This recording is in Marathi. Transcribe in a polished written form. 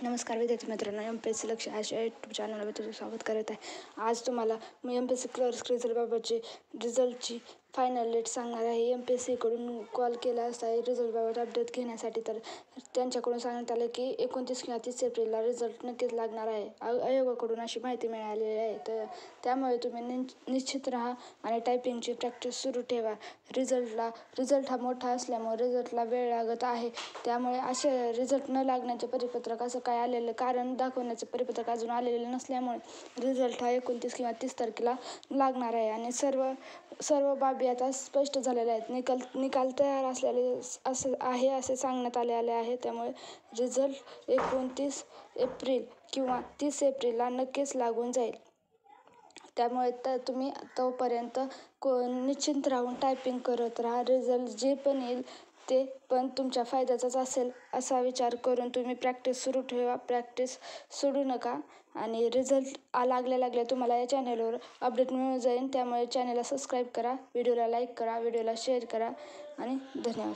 नमस्कार विद्यार्थी मित्रांनो, MPSC लक्ष अशा यूट्यूब चॅनलवर तुझं स्वागत करत आहे. आज तुम्हाला मी MPSC क्लर्क्स रिझल्टबाबतची रिझल्टची फायनल डेट सांगणार आहे. MPSCकडून कॉल केला असता रिझल्टबाबत अपडेट घेण्यासाठी, तर त्यांच्याकडून सांगण्यात आलं की 29 किंवा 30 एप्रिलला रिझल्ट नक्कीच लागणार आहे. आयोगाकडून अशी माहिती मिळालेली आहे. तर त्यामुळे तुम्ही निश्चित राहा आणि टायपिंगची प्रॅक्टिस सुरू ठेवा. रिझल्ट हा मोठा असल्यामुळे रिझल्टला वेळ लागत आहे. त्यामुळे असे रिझल्ट न लागण्याचे परिपत्रक असं काय आलेलं कारण दाखवण्याचं परिपत्रक अजून आलेलं नसल्यामुळे रिझल्ट हा 29 किंवा 30 तारखेला लागणार आहे. आणि सर्व बाबी आता स्पष्ट झालेल्या आहेत. निकाल तयार असे सांगण्यात आलेले आहे. त्यामुळे रिझल्ट 29 एप्रिल किंवा 30 एप्रिलला नक्कीच लागून जाईल. त्यामुळे तुम्ही तोपर्यंत निश्चिंत राहून टायपिंग करत राहा. रिझल्ट जे पण येईल ते पण तुमच्या फायद्याचाच असेल असा विचार करून तुम्ही प्रॅक्टिस सुरू ठेवा. प्रॅक्टिस सोडू नका. आणि रिझल्ट लागल्या तुम्हाला या चॅनलवर अपडेट मिळून जाईल. त्यामुळे चॅनलला सबस्क्राईब करा, व्हिडिओला लाईक करा, व्हिडिओला शेअर करा आणि धन्यवाद.